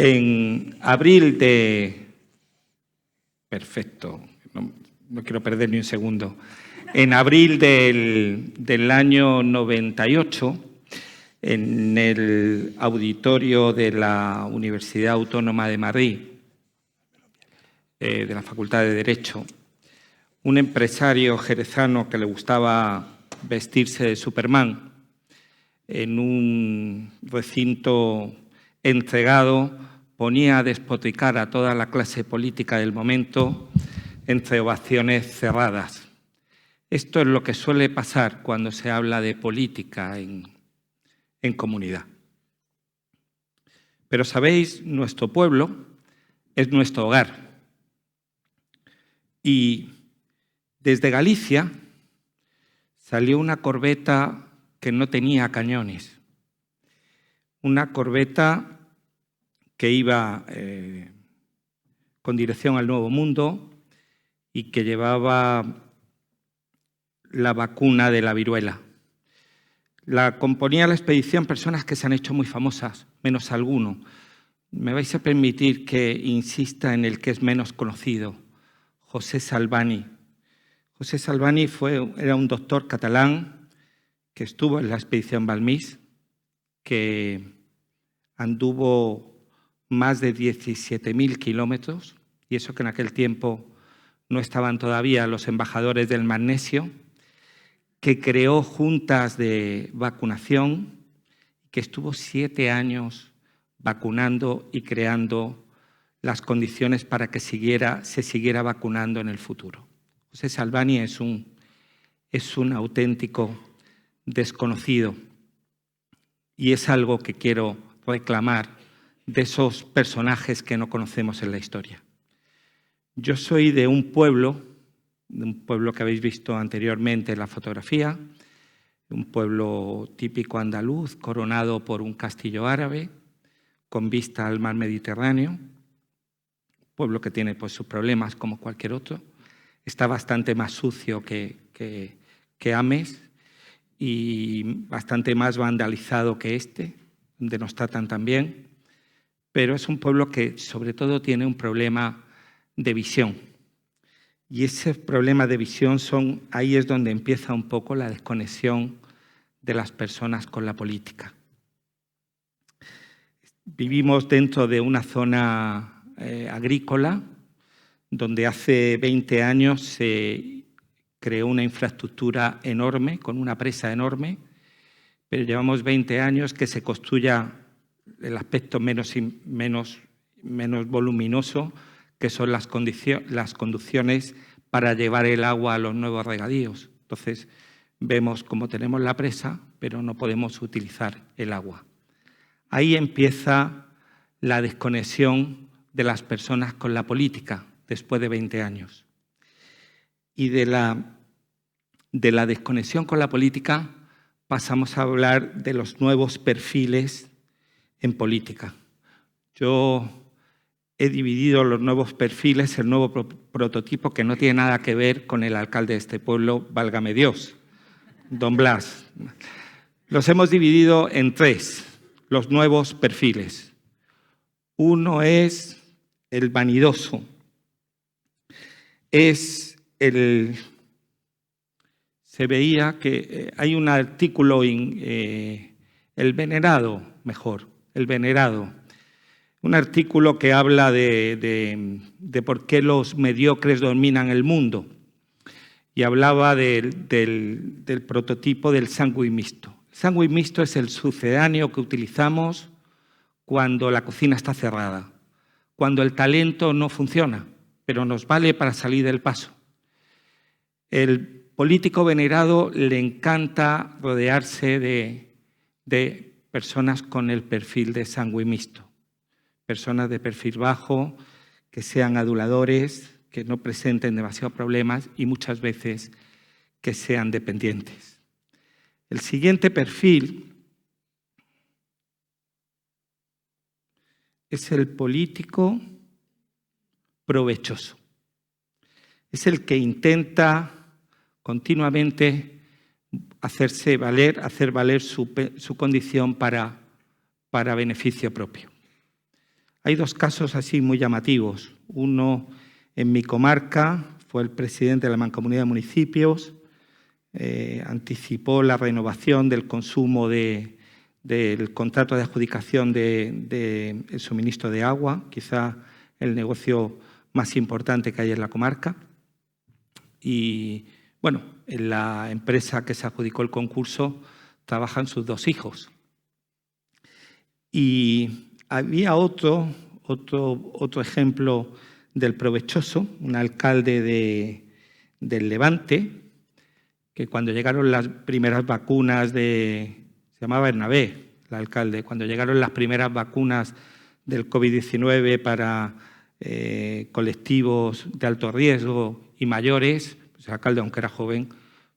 En abril de... Perfecto, no quiero perder ni un segundo. En abril del año 98, en el auditorio de la Universidad Autónoma de Madrid, de la Facultad de Derecho, un empresario jerezano que le gustaba vestirse de Superman, en un recinto entregado, ponía a despotricar a toda la clase política del momento entre ovaciones cerradas. Esto es lo que suele pasar cuando se habla de política en comunidad. Pero sabéis, nuestro pueblo es nuestro hogar. Y desde Galicia salió una corbeta que no tenía cañones. Una corbeta que iba con dirección al Nuevo Mundo y que llevaba la vacuna de la viruela. La componía la expedición personas que se han hecho muy famosas, menos alguno. Me vais a permitir que insista en el que es menos conocido, José Salvani. José Salvani era un doctor catalán que estuvo en la expedición Balmís, que anduvo más de 17.000 kilómetros, y eso que en aquel tiempo no estaban todavía los embajadores del magnesio, que creó juntas de vacunación, que estuvo 7 años vacunando y creando las condiciones para que se siguiera vacunando en el futuro. José Salvani es un auténtico desconocido y es algo que quiero reclamar de esos personajes que no conocemos en la historia. Yo soy de un pueblo que habéis visto anteriormente en la fotografía, un pueblo típico andaluz, coronado por un castillo árabe, con vista al mar Mediterráneo, un pueblo que tiene pues, sus problemas como cualquier otro, está bastante más sucio que Ames y bastante más vandalizado que este, donde nos tratan tan bien, pero es un pueblo que sobre todo tiene un problema de visión. Y ese problema de visión ahí es donde empieza un poco la desconexión de las personas con la política. Vivimos dentro de una zona agrícola donde hace 20 años se creó una infraestructura enorme, con una presa enorme, pero llevamos 20 años que se construya el aspecto menos voluminoso, que son las conducciones para llevar el agua a los nuevos regadíos. Entonces, vemos cómo tenemos la presa, pero no podemos utilizar el agua. Ahí empieza la desconexión de las personas con la política, después de 20 años. Y de la desconexión con la política pasamos a hablar de los nuevos perfiles en política. Yo he dividido los nuevos perfiles, el nuevo prototipo, que no tiene nada que ver con el alcalde de este pueblo, válgame Dios, don Blas. Los hemos dividido en 3, los nuevos perfiles. Uno es el vanidoso, se veía que hay un artículo, el venerado, un artículo que habla de por qué los mediocres dominan el mundo y hablaba del prototipo del sándwich mixto. El sándwich mixto es el sucedáneo que utilizamos cuando la cocina está cerrada, cuando el talento no funciona, pero nos vale para salir del paso. El político venerado le encanta rodearse de personas con el perfil de sándwich mixto. Personas de perfil bajo, que sean aduladores, que no presenten demasiados problemas y muchas veces que sean dependientes. El siguiente perfil es el político provechoso. Es el que intenta continuamente hacer valer su condición para beneficio propio. Hay dos casos así muy llamativos. Uno en mi comarca, fue el presidente de la Mancomunidad de Municipios, anticipó la renovación del consumo del contrato de adjudicación del suministro de agua, quizá el negocio más importante que hay en la comarca. Y, bueno, en la empresa que se adjudicó el concurso trabajan sus 2 hijos. Y había otro ejemplo del provechoso, un alcalde del Levante, que cuando llegaron las primeras vacunas se llamaba Bernabé, el alcalde, cuando llegaron las primeras vacunas del COVID-19 para colectivos de alto riesgo y mayores, pues el alcalde, aunque era joven,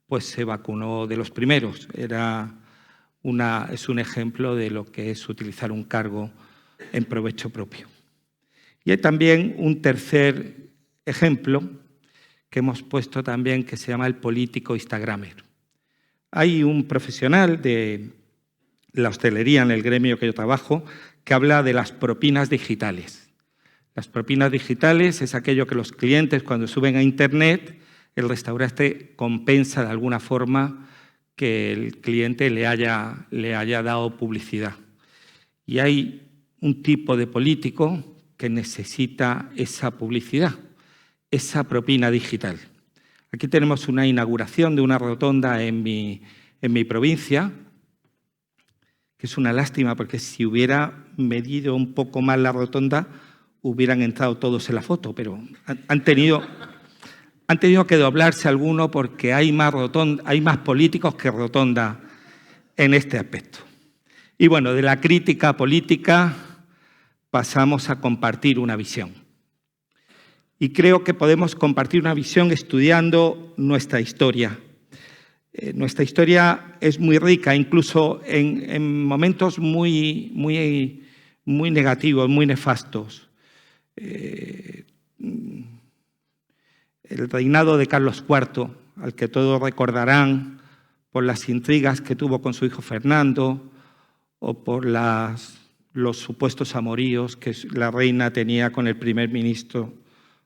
pues se vacunó de los primeros. Es un ejemplo de lo que es utilizar un cargo en provecho propio. Y hay también un tercer ejemplo que hemos puesto también, que se llama el político instagramer. Hay un profesional de la hostelería, en el gremio que yo trabajo, que habla de las propinas digitales. Las propinas digitales es aquello que los clientes, cuando suben a Internet, el restaurante compensa de alguna forma que el cliente le haya dado publicidad. Y hay un tipo de político que necesita esa publicidad, esa propina digital. Aquí tenemos una inauguración de una rotonda en mi provincia, que es una lástima porque si hubiera medido un poco más la rotonda hubieran entrado todos en la foto, pero han tenido que doblarse alguno porque hay más políticos que rotonda en este aspecto. Y bueno, de la crítica política pasamos a compartir una visión. Y creo que podemos compartir una visión estudiando nuestra historia. Nuestra historia es muy rica, incluso en momentos muy negativos, muy nefastos. El reinado de Carlos IV, al que todos recordarán por las intrigas que tuvo con su hijo Fernando o por los supuestos amoríos que la reina tenía con el primer ministro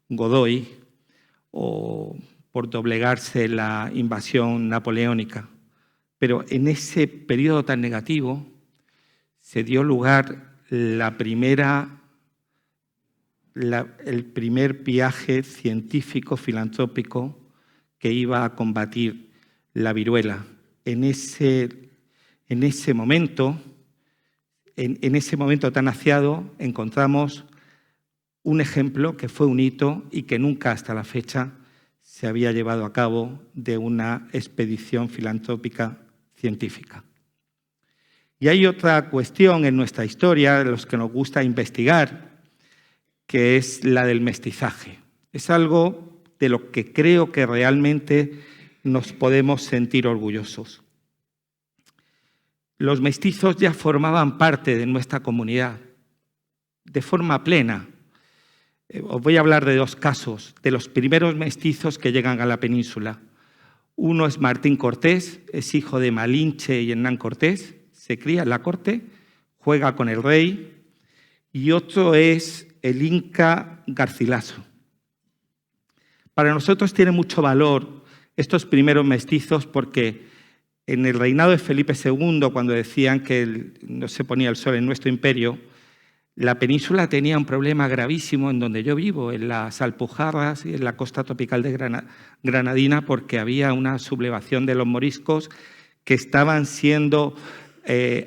Godoy, o por doblegarse la invasión napoleónica. Pero en ese periodo tan negativo se dio lugar el primer viaje científico filantrópico que iba a combatir la viruela. En ese momento tan aciado, encontramos un ejemplo que fue un hito y que nunca hasta la fecha se había llevado a cabo, de una expedición filantrópica científica. Y hay otra cuestión en nuestra historia, de los que nos gusta investigar, que es la del mestizaje. Es algo de lo que creo que realmente nos podemos sentir orgullosos. Los mestizos ya formaban parte de nuestra comunidad de forma plena. Os voy a hablar de 2 casos, de los primeros mestizos que llegan a la península. Uno es Martín Cortés, es hijo de Malinche y Hernán Cortés, se cría en la corte, juega con el rey, y otro es el Inca Garcilaso. Para nosotros tiene mucho valor estos primeros mestizos porque en el reinado de Felipe II, cuando decían que no se ponía el sol en nuestro imperio, la península tenía un problema gravísimo en donde yo vivo, en las Alpujarras y en la costa tropical de Granadina, porque había una sublevación de los moriscos que estaban siendo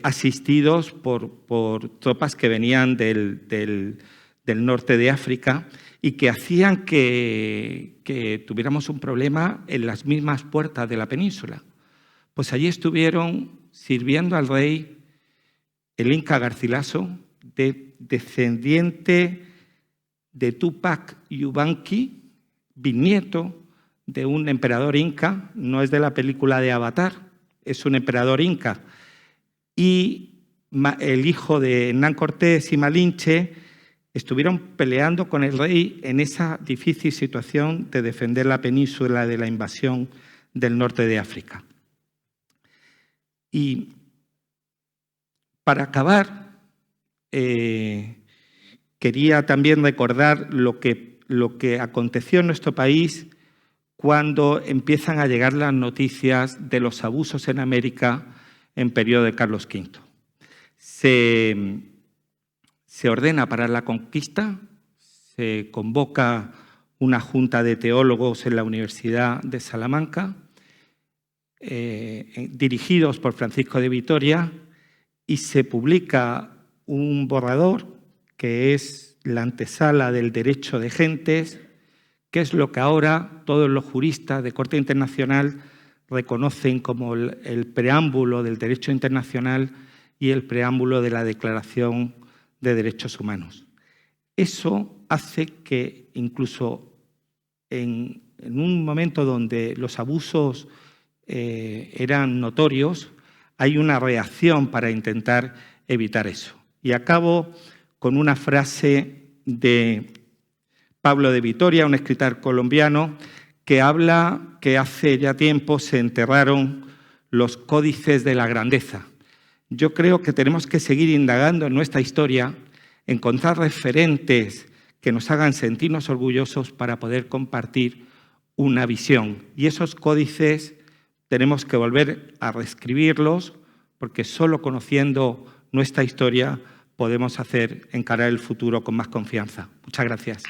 asistidos por tropas que venían del norte de África y que hacían que tuviéramos un problema en las mismas puertas de la península. Pues allí estuvieron sirviendo al rey el Inca Garcilaso, descendiente de Túpac Yupanqui, bisnieto de un emperador inca, no es de la película de Avatar, es un emperador inca. Y el hijo de Hernán Cortés y Malinche estuvieron peleando con el rey en esa difícil situación de defender la península de la invasión del norte de África. Y para acabar, quería también recordar lo que aconteció en nuestro país cuando empiezan a llegar las noticias de los abusos en América en periodo de Carlos V. Se ordena parar la conquista, se convoca una junta de teólogos en la Universidad de Salamanca, dirigidos por Francisco de Vitoria, y se publica un borrador que es la antesala del derecho de gentes, que es lo que ahora todos los juristas de corte internacional reconocen como el preámbulo del derecho internacional y el preámbulo de la Declaración de Derechos Humanos. Eso hace que incluso en un momento donde los abusos eran notorios, hay una reacción para intentar evitar eso. Y acabo con una frase de Pablo de Vitoria, un escritor colombiano, que habla que hace ya tiempo se enterraron los códices de la grandeza. Yo creo que tenemos que seguir indagando en nuestra historia, encontrar referentes que nos hagan sentirnos orgullosos para poder compartir una visión. Y esos códices tenemos que volver a reescribirlos, porque solo conociendo nuestra historia podemos encarar el futuro con más confianza. Muchas gracias.